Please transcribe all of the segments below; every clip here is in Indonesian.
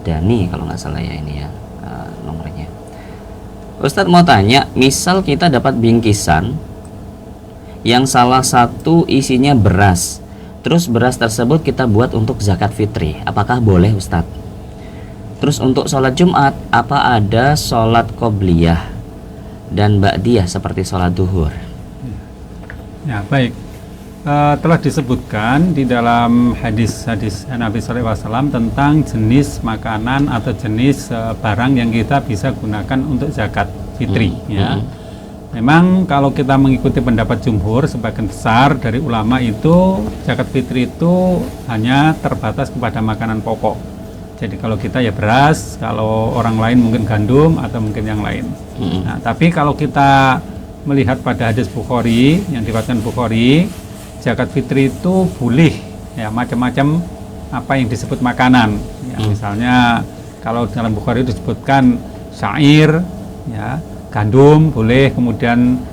Dani kalau nggak salah ya ini ya, nomornya. Ustadz mau tanya, misal kita dapat bingkisan yang salah satu isinya beras, terus beras tersebut kita buat untuk zakat fitri, apakah boleh Ustadz? Terus untuk sholat Jumat, apa ada sholat qobliyah dan ba'diyah seperti sholat duhur? Ya, baik. Telah disebutkan di dalam hadis-hadis Nabi SAW tentang jenis makanan atau jenis barang yang kita bisa gunakan untuk zakat fitri. Ya. Memang kalau kita mengikuti pendapat jumhur, sebagian besar dari ulama itu zakat fitri itu hanya terbatas kepada makanan pokok. Jadi kalau kita ya beras, kalau orang lain mungkin gandum atau mungkin yang lain. Nah, tapi kalau kita melihat pada hadis Bukhari yang diriwayatkan Bukhari, zakat fitri itu boleh ya macam-macam apa yang disebut makanan. Ya, misalnya kalau dalam Bukhari disebutkan syair, ya, gandum boleh, kemudian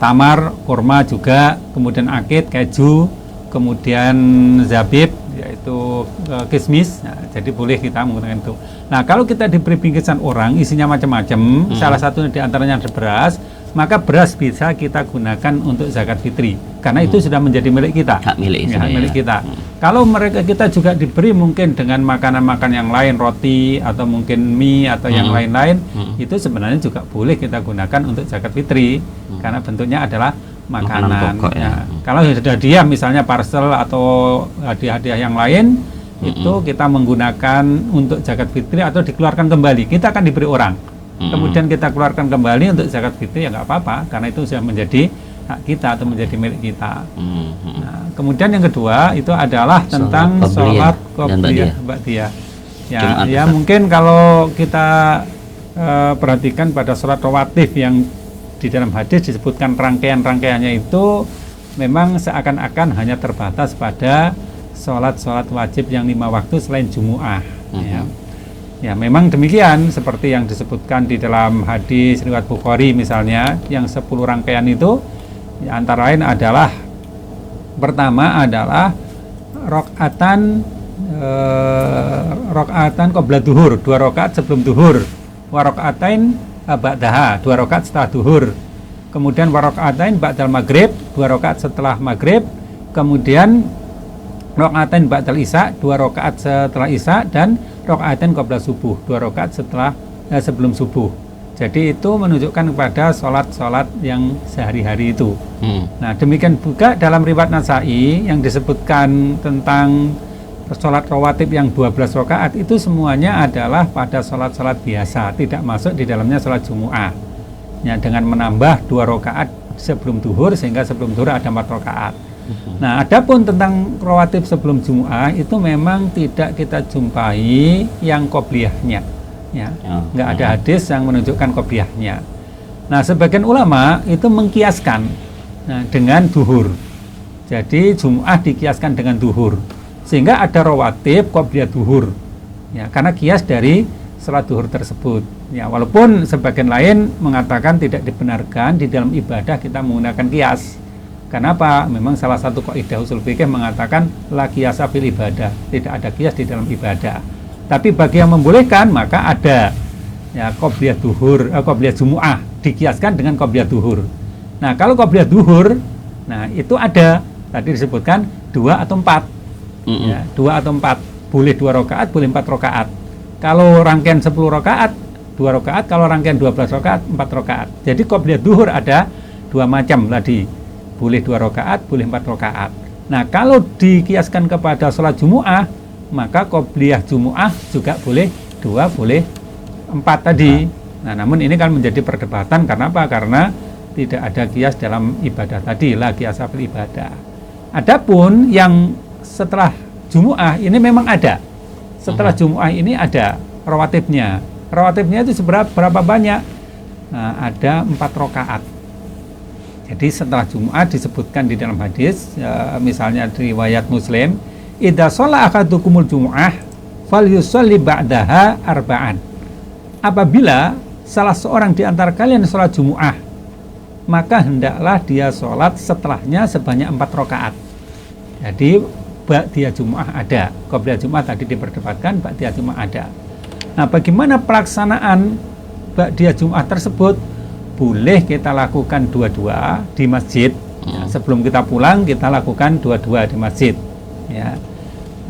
tamar, kurma juga, kemudian akid, keju, kemudian zabib yaitu kismis. Nah, jadi boleh kita menggunakan itu. Nah, kalau kita diberi bingkisan orang isinya macam-macam, salah satu di antaranya ada beras, maka beras bisa kita gunakan untuk zakat fitri karena itu sudah menjadi milik kita, hak milik, ya, hak milik kita. Kalau mereka kita juga diberi mungkin dengan makanan-makanan yang lain, roti atau mungkin mie atau yang lain-lain, itu sebenarnya juga boleh kita gunakan untuk zakat fitri karena bentuknya adalah makanan pokok, ya. Kalau sudah dia misalnya parcel atau hadiah-hadiah yang lain, itu kita menggunakan untuk zakat fitri atau dikeluarkan kembali, kita akan diberi orang, kemudian kita keluarkan kembali untuk zakat fitri, ya nggak apa-apa karena itu sudah menjadi hak kita atau menjadi milik kita. Nah, kemudian yang kedua itu adalah tentang sholat qobliyah ba'diyah. Ya mungkin kalau kita perhatikan pada sholat rawatib yang di dalam hadis disebutkan rangkaian-rangkaiannya itu memang seakan-akan hanya terbatas pada sholat wajib yang 5 waktu selain Jumu'ah. Ya, memang demikian seperti yang disebutkan di dalam hadis riwayat Bukhari misalnya yang 10 rangkaian itu, ya, antara lain adalah pertama adalah rakaatan qabla duhur, 2 rakaat sebelum duhur, wa rakaatain ba'daha, 2 rakaat setelah duhur, kemudian wa rakaatain ba'dal maghrib, 2 rakaat setelah maghrib, kemudian rakaatain ba'dal isya, 2 rakaat setelah isya, dan rakaatain qabla subuh, 2 rakaat setelah sebelum subuh. Jadi itu menunjukkan kepada sholat-sholat yang sehari-hari itu. Nah, demikian juga dalam riwayat Nasa'i yang disebutkan tentang sholat rawatib yang 12 rakaat itu semuanya adalah pada sholat-sholat biasa, tidak masuk di dalamnya sholat Jumu'ah. Ya, dengan menambah 2 rakaat sebelum duhur sehingga sebelum duhur ada 4 rakaat. Nah, adapun tentang rawatib sebelum Jumu'ah itu memang tidak kita jumpai yang qobliyahnya. Ya, nggak ada hadis yang menunjukkan qobliyahnya. Nah, sebagian ulama itu mengkiaskan dengan duhur. Jadi Jumu'ah dikiaskan dengan duhur, sehingga ada rawatib qobliyah duhur. Ya, karena kias dari salat duhur tersebut. Ya, walaupun sebagian lain mengatakan tidak dibenarkan di dalam ibadah kita menggunakan kias. Kenapa? Memang salah satu kaidah usul fikih mengatakan la qiyasa fil ibadah, tidak ada kias di dalam ibadah. Tapi bagi yang membolehkan maka ada ya qobliyah duhur, qobliyah Jumu'ah dikiaskan dengan qobliyah duhur. Nah, kalau qobliyah duhur, nah itu ada tadi disebutkan 2 atau 4. Ya, 2 atau 4, boleh 2 rakaat, boleh 4 rakaat. Kalau rangkaian 10 rakaat 2 rakaat, kalau rangkaian 12 rakaat 4 rakaat. Jadi qobliyah duhur ada 2 macam tadi, boleh 2 rakaat, boleh 4 rakaat. Nah, kalau dikiaskan kepada sholat Jumu'ah, maka qobliyah Jumu'ah juga boleh 2, boleh 4 tadi. Nah, namun ini kan menjadi perdebatan karena apa? Karena tidak ada kias dalam ibadah tadi, la qiyasa fil ibadah. Adapun yang setelah Jumu'ah ini memang ada. Setelah Jumu'ah ini ada rawatibnya. Rawatibnya itu berapa banyak? Nah, ada 4 rakaat. Jadi setelah Jumu'ah disebutkan di dalam hadis, misalnya riwayat Muslim, idza shalla ahadukumul Jumu'ah falyusalli ba'daha arba'an. Apabila salah seorang di antara kalian sholat Jumu'ah, maka hendaklah dia sholat setelahnya sebanyak 4 rakaat. Jadi ba'diyah Jumu'ah ada, qobliyah Jumu'ah tadi diperdebatkan, ba'diyah Jumu'ah ada. Nah, bagaimana pelaksanaan ba'diyah Jum'ah tersebut? Boleh kita lakukan dua-dua di masjid. Ya, sebelum kita pulang kita lakukan dua-dua di masjid. Ya.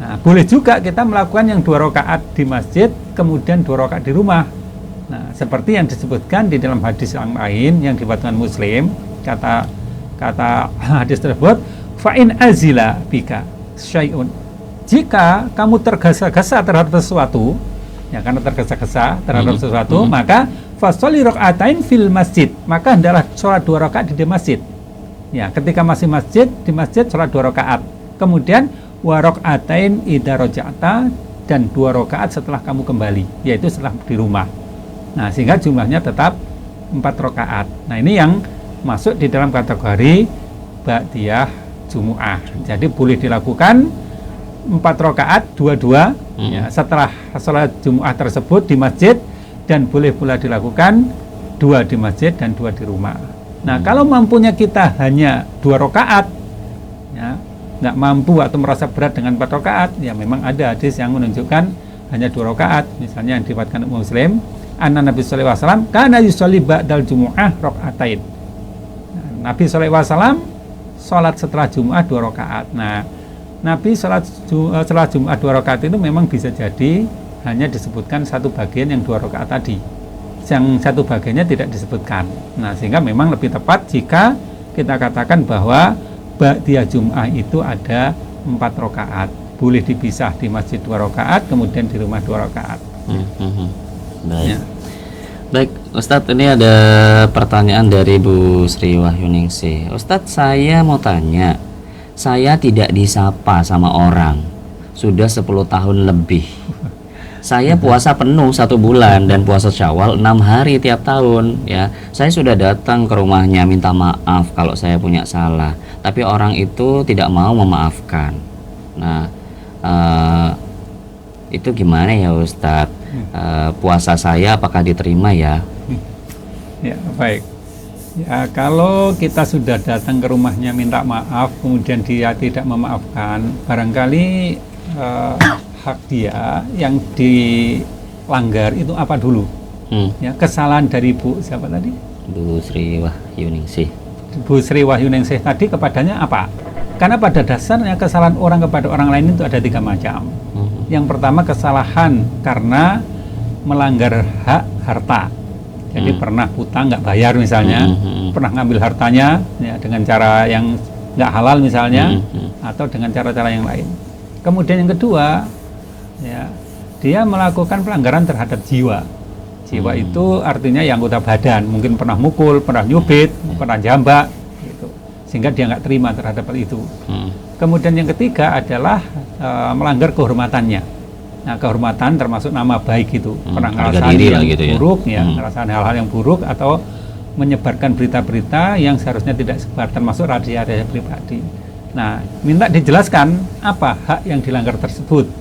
Nah, boleh juga kita melakukan yang 2 rakaat di masjid, kemudian 2 rakaat di rumah. Nah, seperti yang disebutkan di dalam hadis yang lain yang diriwayatkan Muslim, kata hadis tersebut, fa'in azila bika syai'un. Jika kamu tergesa-gesa terhadap sesuatu, ya karena tergesa-gesa terhadap sesuatu, maka fasholli raka'atain fil masjid, maka hendaklah sholat 2 rakaat di masjid. Ya, ketika masih di masjid sholat 2 rakaat. Kemudian wa raka'atain idza raja'ta, dan 2 rakaat setelah kamu kembali, yaitu setelah di rumah. Nah, sehingga jumlahnya tetap 4 rakaat. Nah, ini yang masuk di dalam kategori ba'diyah Jumu'ah. Jadi boleh dilakukan 4 rakaat dua-dua ya, setelah sholat Jumu'ah tersebut di masjid, dan boleh pula dilakukan 2 di masjid dan 2 di rumah. Nah, kalau mampunya kita hanya 2 rakaat, ya, nggak mampu atau merasa berat dengan 4 rakaat, ya memang ada hadis yang menunjukkan hanya 2 rakaat. Misalnya yang diriwayatkan Muslim, anna Nabi sallallahu alaihi wasallam kana yusolli ba'dal Jumu'ah raka'atain. Nabi sallallahu alaihi wasallam sholat setelah Jumu'ah 2 rakaat. Nah, Nabi sholat setelah Jumu'ah 2 rakaat itu memang bisa jadi hanya disebutkan satu bagian yang 2 rakaat tadi, yang satu bagiannya tidak disebutkan. Nah, sehingga memang lebih tepat jika kita katakan bahwa ba'diyah Jum'ah itu ada 4 rakaat. Boleh dipisah di masjid 2 rakaat, kemudian di rumah 2 rakaat. Baik. Ya. Baik, Ustadz, ini ada pertanyaan dari Bu Sri Wahyuningsih. Ustadz, saya mau tanya, saya tidak disapa sama orang sudah 10 tahun lebih. Saya puasa penuh 1 bulan dan puasa Syawal 6 hari tiap tahun. Ya, saya sudah datang ke rumahnya minta maaf kalau saya punya salah, tapi orang itu tidak mau memaafkan. Nah, itu gimana ya Ustadz? Puasa saya apakah diterima ya? Ya, baik. Ya, kalau kita sudah datang ke rumahnya minta maaf, kemudian dia tidak memaafkan, barangkali hak dia yang dilanggar itu apa dulu? Ya, kesalahan dari Bu siapa tadi? Bu Sri Wahyuningsih. Bu Sri Wahyuningsih tadi kepadanya apa? Karena pada dasarnya kesalahan orang kepada orang lain itu ada 3 macam. Yang pertama kesalahan karena melanggar hak harta. Jadi pernah hutang nggak bayar misalnya, pernah ngambil hartanya ya, dengan cara yang nggak halal misalnya, atau dengan cara-cara yang lain. Kemudian yang kedua, ya, dia melakukan pelanggaran terhadap jiwa. Jiwa itu artinya yang anggota badan, mungkin pernah mukul, pernah nyubit, pernah jambak, gitu. Sehingga dia nggak terima terhadap hal itu. Kemudian yang ketiga adalah melanggar kehormatannya. Nah, kehormatan termasuk nama baik itu, pernah ngerasain yang gitu buruk, ya, ngerasain hal-hal yang buruk atau menyebarkan berita-berita yang seharusnya tidak sebar, termasuk rahasia-rahasia pribadi. Nah, minta dijelaskan apa hak yang dilanggar tersebut.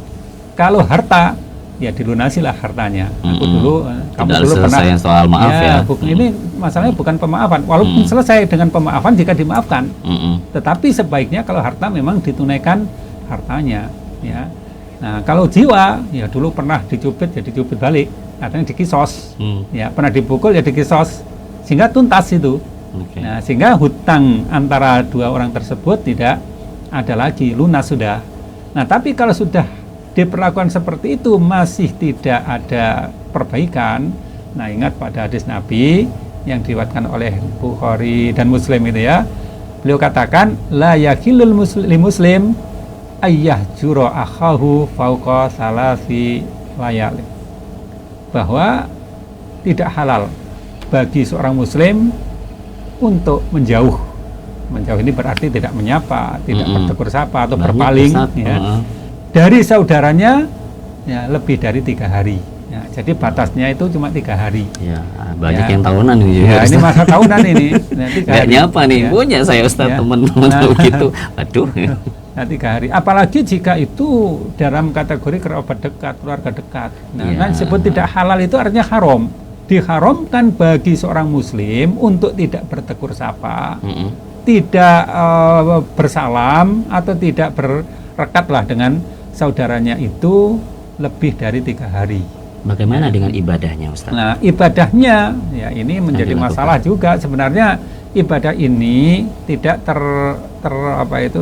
Kalau harta, ya dilunasilah hartanya. Aku dulu, kamu dulu pernah soal maaf ya. Ini masalahnya bukan pemaafan. Walaupun selesai dengan pemaafan jika dimaafkan, tetapi sebaiknya kalau harta memang ditunaikan hartanya. Ya. Nah, kalau jiwa, ya dulu pernah dicubit, ya dicubit balik, artinya dikisos. Ya, pernah dipukul, ya dikisos, sehingga tuntas itu. Nah, sehingga hutang antara 2 orang tersebut tidak ada lagi, lunas sudah. Nah, tapi kalau sudah diperlakukan seperti itu masih tidak ada perbaikan, nah ingat pada hadis Nabi yang diriwayatkan oleh Bukhari dan Muslim itu ya, beliau katakan la yakilul muslim ayyah juro akhahu fauqa salasi layali, bahwa tidak halal bagi seorang muslim untuk menjauh ini berarti tidak menyapa, tidak bertegur sapa atau berpaling ya, dari saudaranya ya, lebih dari 3 hari ya, jadi batasnya itu cuma 3 hari ya, banyak ya, yang tahunan ini ya, ini masa tahunan ini nggak nyapa nih ya. Punya saya Ustaz ya. Teman-teman gitu aduh nah, 3 hari, apalagi jika itu dalam kategori kerabat dekat, keluarga dekat. Nah, ya. Kan disebut tidak halal itu artinya haram. Diharamkan bagi seorang muslim untuk tidak bertegur sapa, tidak bersalam atau tidak berrekatlah dengan saudaranya itu lebih dari 3 hari. Bagaimana dengan ibadahnya, Ustaz? Nah, ibadahnya ya ini menjadi dilakukan. masalah juga. Sebenarnya ibadah ini tidak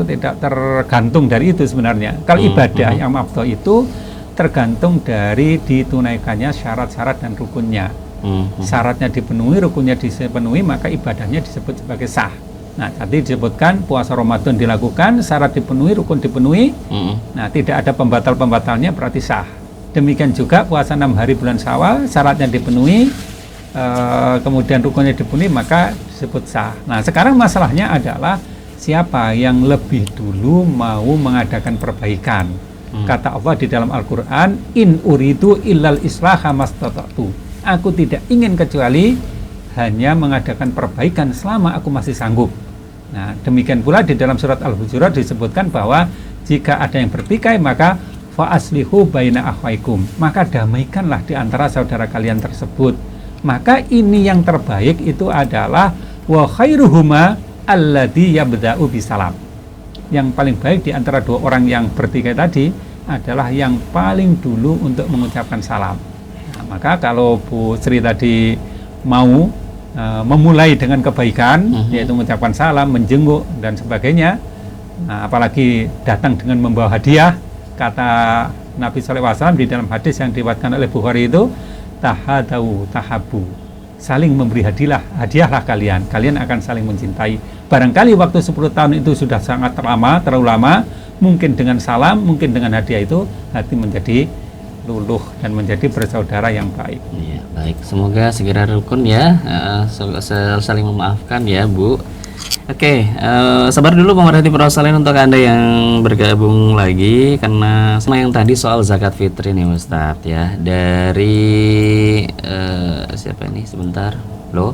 tidak tergantung dari itu sebenarnya. Kalau ibadah yang mafdhol itu tergantung dari ditunaikannya syarat-syarat dan rukunnya. Syaratnya dipenuhi, rukunnya dipenuhi, maka ibadahnya disebut sebagai sah. Nah, tadi disebutkan puasa Ramadan dilakukan, syarat dipenuhi, rukun dipenuhi. Nah, tidak ada pembatal-pembatalnya, berarti sah. Demikian juga puasa 6 hari bulan Syawal, syaratnya dipenuhi, kemudian rukunnya dipenuhi, maka disebut sah. Nah, sekarang masalahnya adalah siapa yang lebih dulu mau mengadakan perbaikan. Kata Allah di dalam Al-Quran, in uridu illal islaha mastata'tu. Aku tidak ingin kecuali hanya mengadakan perbaikan selama aku masih sanggup. Nah, demikian pula di dalam surat Al-Hujurat disebutkan bahwa jika ada yang bertikai, maka fa aslihu baina akhwaikum, maka damaikanlah di antara saudara kalian tersebut. Maka ini yang terbaik itu adalah wa khairuhuma alladzi yabda'u bisalam. Yang paling baik di antara dua orang yang bertikai tadi adalah yang paling dulu untuk mengucapkan salam. Nah, maka kalau Bu Sri tadi mau memulai dengan kebaikan, yaitu mengucapkan salam, menjenguk dan sebagainya, nah, apalagi datang dengan membawa hadiah, kata Nabi SAW di dalam hadis yang diriwayatkan oleh Bukhari itu, tahadau tahabu, saling memberi hadiahlah kalian akan saling mencintai. Barangkali waktu 10 tahun itu sudah sangat terlalu lama, mungkin dengan salam, mungkin dengan hadiah itu hati menjadi luluh dan menjadi bersaudara yang baik. Iya, baik. Semoga segera rukun ya, saling memaafkan ya, Bu. Oke, sabar dulu pemerhati Prosalin untuk Anda yang bergabung lagi, karena sama yang tadi soal zakat fitri nih Ustadz ya. Dari siapa ini? Sebentar loh.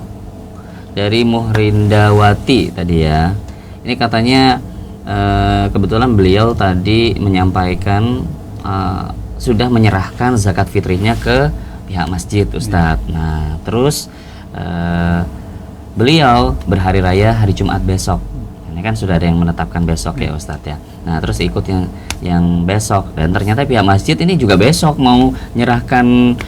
Dari Muhrindawati tadi ya. Ini katanya kebetulan beliau tadi menyampaikan sudah menyerahkan zakat fitrinya ke pihak masjid, Ustadz. Nah, terus beliau berhari raya hari Jumat besok. Ini kan sudah ada yang menetapkan besok ya, Ustadz ya. Nah, terus ikut yang besok, dan ternyata pihak masjid ini juga besok mau menyerahkan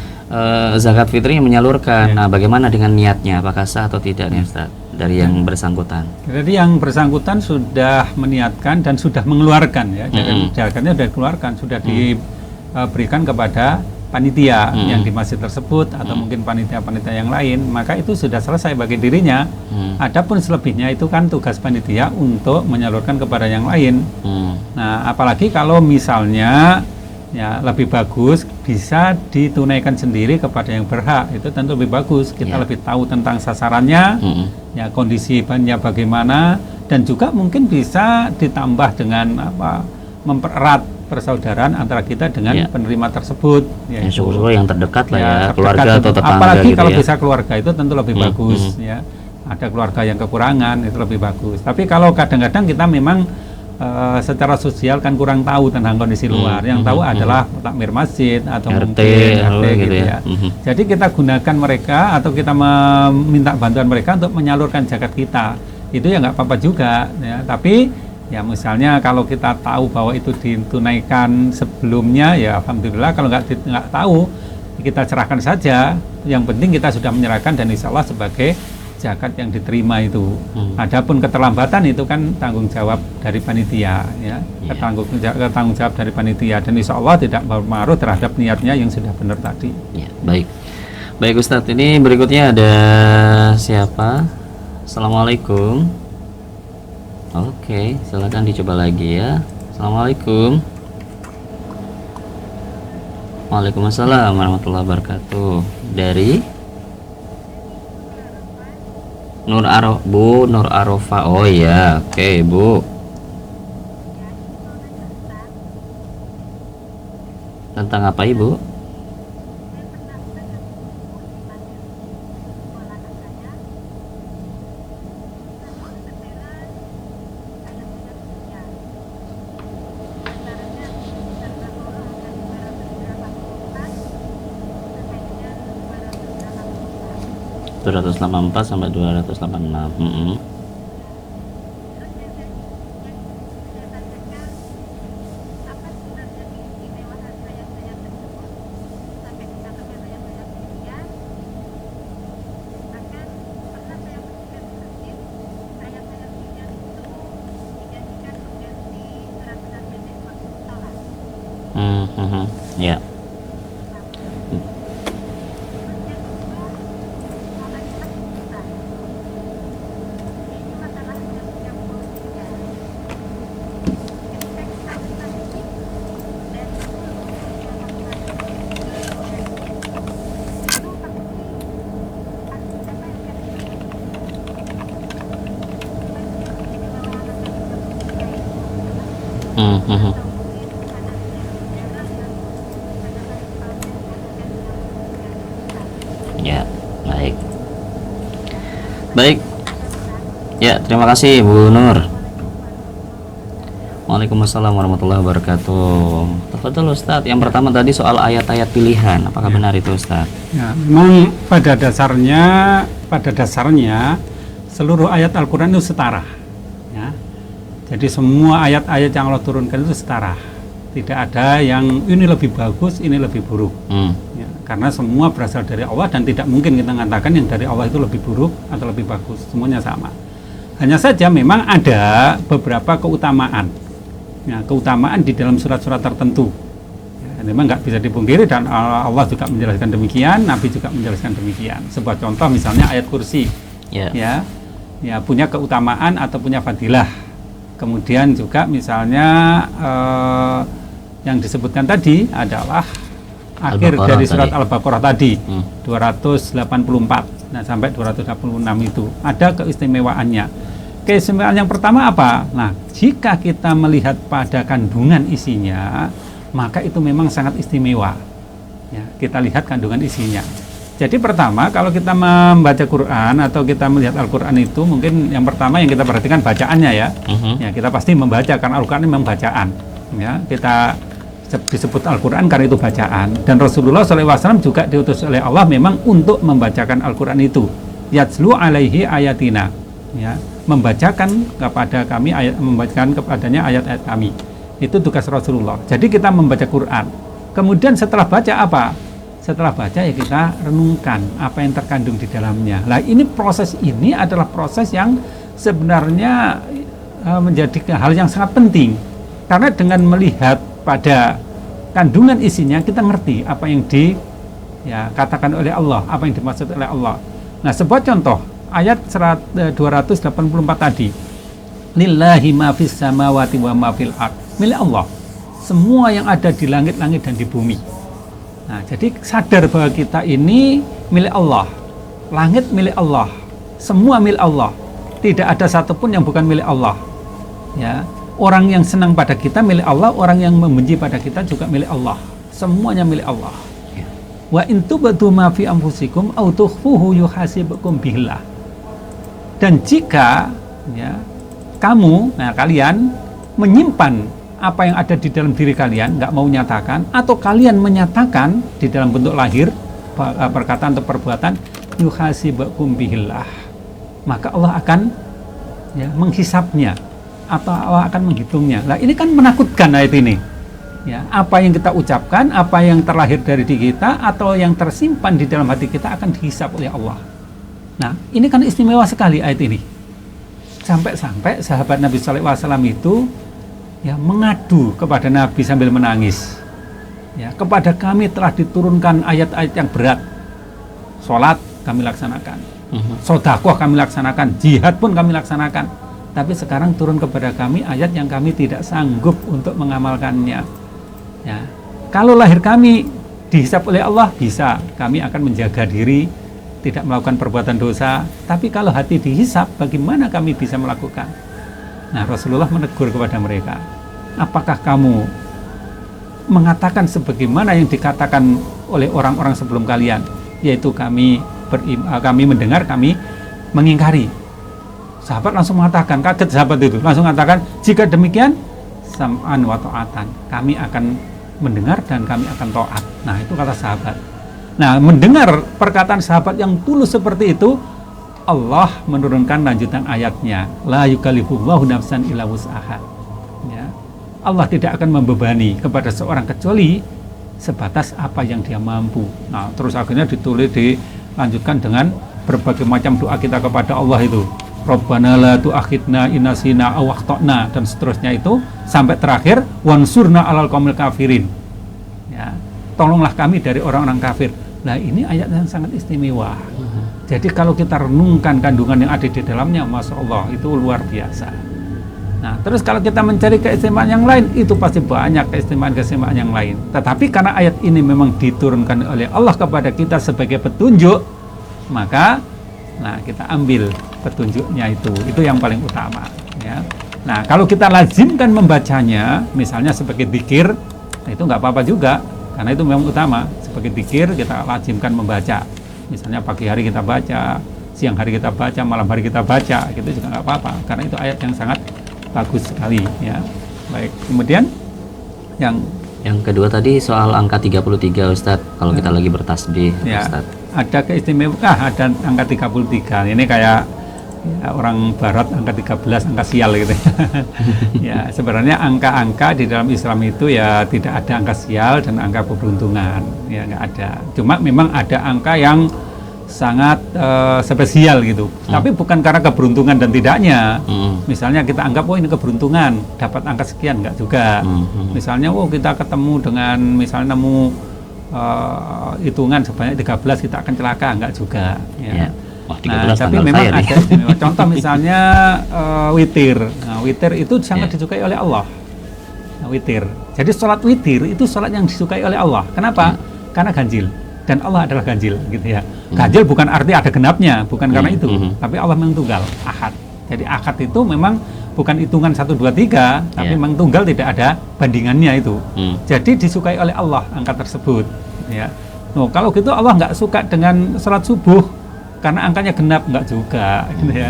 zakat fitri menyalurkan. Nah, bagaimana dengan niatnya? Apakah sah atau tidak nih, Ustadz, dari yang bersangkutan? Jadi yang bersangkutan sudah meniatkan dan sudah mengeluarkan ya. Zakatnya sudah dikeluarkan, sudah diberikan kepada panitia yang di masjid tersebut atau mungkin panitia-panitia yang lain, maka itu sudah selesai bagi dirinya. Adapun selebihnya itu kan tugas panitia untuk menyalurkan kepada yang lain. Nah, apalagi kalau misalnya ya lebih bagus bisa ditunaikan sendiri kepada yang berhak, itu tentu lebih bagus. Kita lebih tahu tentang sasarannya, ya kondisi bannya bagaimana, dan juga mungkin bisa ditambah dengan mempererat persaudaraan antara kita dengan penerima tersebut, ya, yang terdekat lah ya, keluarga atau tetangga. Apalagi gitu kalau ya. bisa keluarga itu tentu lebih bagus ya. Ada keluarga yang kekurangan itu lebih bagus. Tapi kalau kadang-kadang kita memang secara sosial kan kurang tahu tentang kondisi luar. Yang tahu adalah takmir masjid atau RT, mungkin RT gitu gitu ya. Jadi kita gunakan mereka atau kita meminta bantuan mereka untuk menyalurkan zakat kita. Itu ya nggak apa-apa juga ya. Tapi ya misalnya kalau kita tahu bahwa itu ditunaikan sebelumnya, ya alhamdulillah. Kalau nggak tahu, kita serahkan saja. Yang penting kita sudah menyerahkan dan insya Allah sebagai zakat yang diterima itu. Adapun keterlambatan itu kan tanggung jawab dari panitia ya. Tanggung jawab dari panitia, dan insya Allah tidak berpengaruh terhadap niatnya yang sudah benar tadi. Ya, baik Ustadz. Ini berikutnya ada siapa? Assalamualaikum. Oke, silakan dicoba lagi ya. Assalamualaikum. Waalaikumsalam warahmatullahi wabarakatuh. Dari Bu Nur Arofa. Oh iya, oke Bu. Tentang apa Ibu? ...284 sampai 286. Ya. Ya, baik. Baik. Ya, terima kasih Bu Nur. Waalaikumsalam warahmatullahi wabarakatuh. Tafadhol Ustadz. Yang pertama tadi soal ayat-ayat pilihan. Apakah benar itu Ustadz? Ya, memang pada dasarnya seluruh ayat Al-Quran itu setara. Ya. Jadi semua ayat-ayat yang Allah turunkan itu setara. Tidak ada yang ini lebih bagus, ini lebih buruk. Ya, karena semua berasal dari Allah dan tidak mungkin kita mengatakan yang dari Allah itu lebih buruk atau lebih bagus. Semuanya sama. Hanya saja memang ada beberapa keutamaan. Ya, keutamaan di dalam surat-surat tertentu. Ya, memang nggak bisa dipungkiri dan Allah juga menjelaskan demikian, Nabi juga menjelaskan demikian. Sebuah contoh misalnya ayat kursi. Ya, punya keutamaan atau punya fadilah. Kemudian juga misalnya yang disebutkan tadi adalah akhir Al-Baqarah dari surat tadi. Al-Baqarah tadi 284 sampai 286 itu ada keistimewaannya. Keistimewaan yang pertama apa? Nah, jika kita melihat pada kandungan isinya, maka itu memang sangat istimewa. Ya, kita lihat kandungan isinya. Jadi pertama, kalau kita membaca Quran atau kita melihat Al-Quran itu, mungkin yang pertama yang kita perhatikan bacaannya ya. Ya, kita pasti membaca karena Al-Quran memang bacaan. Ya, kita disebut Al-Quran karena itu bacaan. Dan Rasulullah SAW juga diutus oleh Allah memang untuk membacakan Al-Quran itu. Yatslu alaihi ayatina. Ya, membacakan kepada kami membacakan kepadanya ayat-ayat kami. Itu tugas Rasulullah. Jadi kita membaca Quran. Kemudian setelah baca apa? Setelah baca ya kita renungkan apa yang terkandung di dalamnya. Nah, proses ini adalah proses yang sebenarnya menjadi hal yang sangat penting. Karena dengan melihat pada kandungan isinya kita ngerti apa yang dikatakan oleh Allah, apa yang dimaksud oleh Allah. Nah, sebuah contoh ayat 284 tadi. Lillahi ma fis samawati wa ma fil ard. Milik Allah. Semua yang ada di langit-langit dan di bumi. Nah, jadi sadar bahwa kita ini milik Allah. Langit milik Allah. Semua milik Allah. Tidak ada satupun yang bukan milik Allah. Ya. Orang yang senang pada kita milik Allah, orang yang membenci pada kita juga milik Allah. Semuanya milik Allah. Wa in tubdu ma fi anfusikum aw tukhfuhu yuhasibukum billah. Dan jika kalian menyimpan apa yang ada di dalam diri kalian, nggak mau nyatakan, atau kalian menyatakan di dalam bentuk lahir perkataan atau perbuatan, yuhasibukum billah, maka Allah akan menghisapnya atau Allah akan menghitungnya. Nah, ini kan menakutkan ayat ini. Ya, apa yang kita ucapkan, apa yang terlahir dari diri kita atau yang tersimpan di dalam hati kita akan dihisap oleh Allah. Nah, ini kan istimewa sekali ayat ini. Sampai-sampai sahabat Nabi SAW itu mengadu kepada Nabi sambil menangis. Ya, kepada kami telah diturunkan ayat-ayat yang berat. Sholat kami laksanakan, sedekah kami laksanakan, jihad pun kami laksanakan. Tapi sekarang turun kepada kami ayat yang kami tidak sanggup untuk mengamalkannya. Ya, kalau lahir kami dihisap oleh Allah bisa, kami akan menjaga diri, tidak melakukan perbuatan dosa. Tapi kalau hati dihisap, bagaimana kami bisa melakukan? Nah, Rasulullah menegur kepada mereka, apakah kamu mengatakan sebagaimana yang dikatakan oleh orang-orang sebelum kalian, yaitu kami mendengar, kami mengingkari. Sahabat langsung mengatakan, kaget sahabat itu, langsung mengatakan, jika demikian sam'an wa ta'atan, kami akan mendengar dan kami akan taat. Nah, itu kata sahabat. Nah, mendengar perkataan sahabat yang tulus seperti itu, Allah menurunkan lanjutan ayatnya, la yukallifullahu nafsan illa wus'aha. Ya, Allah tidak akan membebani kepada seorang kecuali sebatas apa yang dia mampu. Nah, terus akhirnya dilanjutkan dengan berbagai macam doa kita kepada Allah itu. Rabbana la tu'akhidna in nasina aw akhtana, dan seterusnya itu sampai terakhir wansurna alal qaumil kafirin. Ya, tolonglah kami dari orang-orang kafir. Nah, ini ayat yang sangat istimewa. Jadi kalau kita renungkan kandungan yang ada di dalamnya, Masya Allah, itu luar biasa. Nah, terus kalau kita mencari keistimewaan yang lain, itu pasti banyak keistimewaan-keistimewaan yang lain. Tetapi karena ayat ini memang diturunkan oleh Allah kepada kita sebagai petunjuk, maka nah kita ambil petunjuknya itu yang paling utama. Ya. Nah, kalau kita lazimkan membacanya, misalnya sebagai dzikir, nah itu nggak apa-apa juga, karena itu memang utama. Sebagai dzikir kita lazimkan membaca. Misalnya pagi hari kita baca, siang hari kita baca, malam hari kita baca, gitu juga nggak apa-apa, karena itu ayat yang sangat bagus sekali. Ya, baik. Kemudian yang kedua tadi soal angka 33 Ustadz, kalau kita lagi bertasbih, ya, Ustadz. Ada keistimewaan, ada angka 33. Ini kayak ya, orang barat angka 13, angka sial gitu. Ya, sebenarnya angka-angka di dalam Islam itu ya tidak ada angka sial dan angka keberuntungan, ya nggak ada. Cuma memang ada angka yang sangat spesial gitu. Tapi bukan karena keberuntungan dan tidaknya. Misalnya kita anggap oh ini keberuntungan, dapat angka sekian, nggak juga. Misalnya oh kita ketemu dengan misalnya nemu hitungan sebanyak 13 kita akan celaka, enggak juga ya. Wah, Nah, tapi memang ada istimewa. Contoh misalnya witir. Nah, witir itu sangat disukai oleh Allah. Nah, witir. Jadi sholat witir itu sholat yang disukai oleh Allah. Kenapa? Karena ganjil. Dan Allah adalah ganjil gitu ya. Ganjil bukan arti ada genapnya, bukan karena itu. Tapi Allah memang tunggal, ahad. Jadi ahad itu memang bukan hitungan 1, 2, 3, tapi memang tunggal, tidak ada bandingannya itu. Jadi disukai oleh Allah angka tersebut. Ya. Nah, kalau gitu Allah nggak suka dengan sholat subuh karena angkanya genap, nggak juga, gitu ya.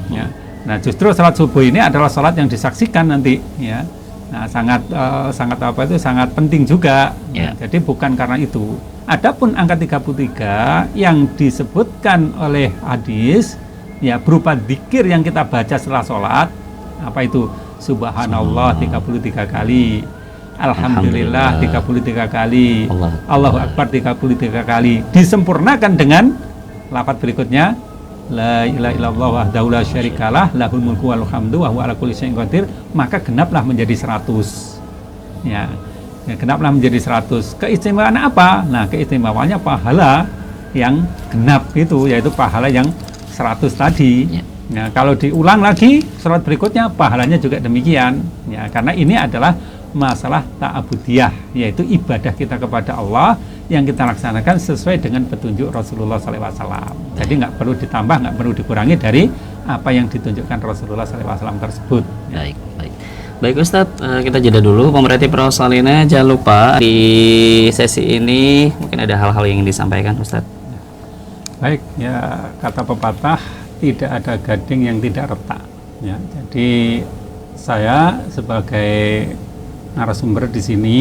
Ya. Nah, justru sholat subuh ini adalah sholat yang disaksikan nanti, ya. Nah, sangat penting juga. Ya. Jadi bukan karena itu. Adapun angka 33 yang disebutkan oleh hadis, ya berupa zikir yang kita baca setelah sholat, apa itu? Subhanallah 33 kali, Alhamdulillah 33 kali, Allahu Akbar 33 kali, disempurnakan dengan lafaz berikutnya, La ilaha illallah wahdahu la syarikalah, lahul mulku wal hamdu wa huwa ala kulli syai'in qadir, maka genaplah menjadi 100. Ya, genaplah menjadi 100. Keistimewaan apa? Nah, keistimewaannya pahala yang genap itu, yaitu pahala yang 100 tadi. Ya, kalau diulang lagi sholat berikutnya pahalanya juga demikian. Ya, karena ini adalah masalah ta'abudiyah, yaitu ibadah kita kepada Allah yang kita laksanakan sesuai dengan petunjuk Rasulullah SAW. Jadi nggak perlu ditambah, nggak perlu dikurangi dari apa yang ditunjukkan Rasulullah SAW tersebut. Baik, baik. Baik Ustadz, kita jeda dulu. Pemerhati Prosalina, jangan lupa di sesi ini mungkin ada hal-hal yang ingin disampaikan Ustadz. Baik, ya kata pepatah, tidak ada gading yang tidak retak. Ya, jadi saya sebagai narasumber di sini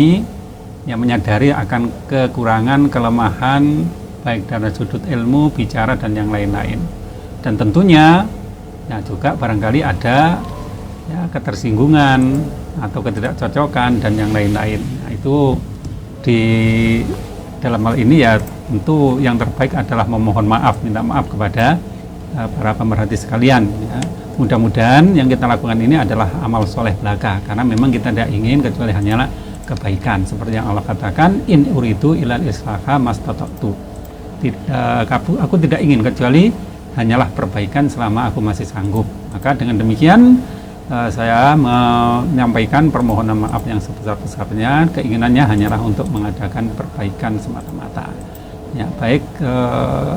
yang menyadari akan kekurangan, kelemahan baik dari sudut ilmu, bicara dan yang lain-lain. Dan tentunya ya juga barangkali ada ya ketersinggungan atau ketidakcocokan dan yang lain-lain. Nah, itu di dalam hal ini ya tentu yang terbaik adalah memohon maaf, minta maaf kepada para pemerhati sekalian. Ya. Mudah-mudahan yang kita lakukan ini adalah amal soleh belaka, karena memang kita tidak ingin kecuali hanyalah kebaikan, seperti yang Allah katakan, in uridu ilal islaha mastata'tu. Aku tidak ingin kecuali hanyalah perbaikan selama aku masih sanggup. Maka dengan demikian saya menyampaikan permohonan maaf yang sebesar-besarnya. Keinginannya hanyalah untuk mengadakan perbaikan semata-mata. Ya, baik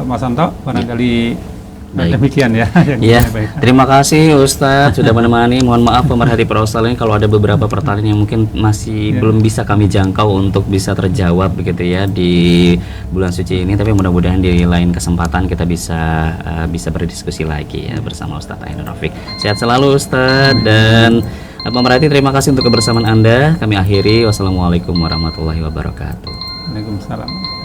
Mas Santo, barangkali demikian ya. Ya, terima kasih Ustadz sudah menemani. Mohon maaf pemerhati Prosalina kalau ada beberapa pertanyaan yang mungkin masih belum bisa kami jangkau untuk bisa terjawab begitu ya di bulan suci ini. Tapi mudah-mudahan di lain kesempatan kita bisa berdiskusi lagi ya bersama Ustadz Ainur Rafiq. Sehat selalu Ustadz, dan pemerhati terima kasih untuk kebersamaan Anda. Kami akhiri. Wassalamualaikum warahmatullahi wabarakatuh. Waalaikumsalam.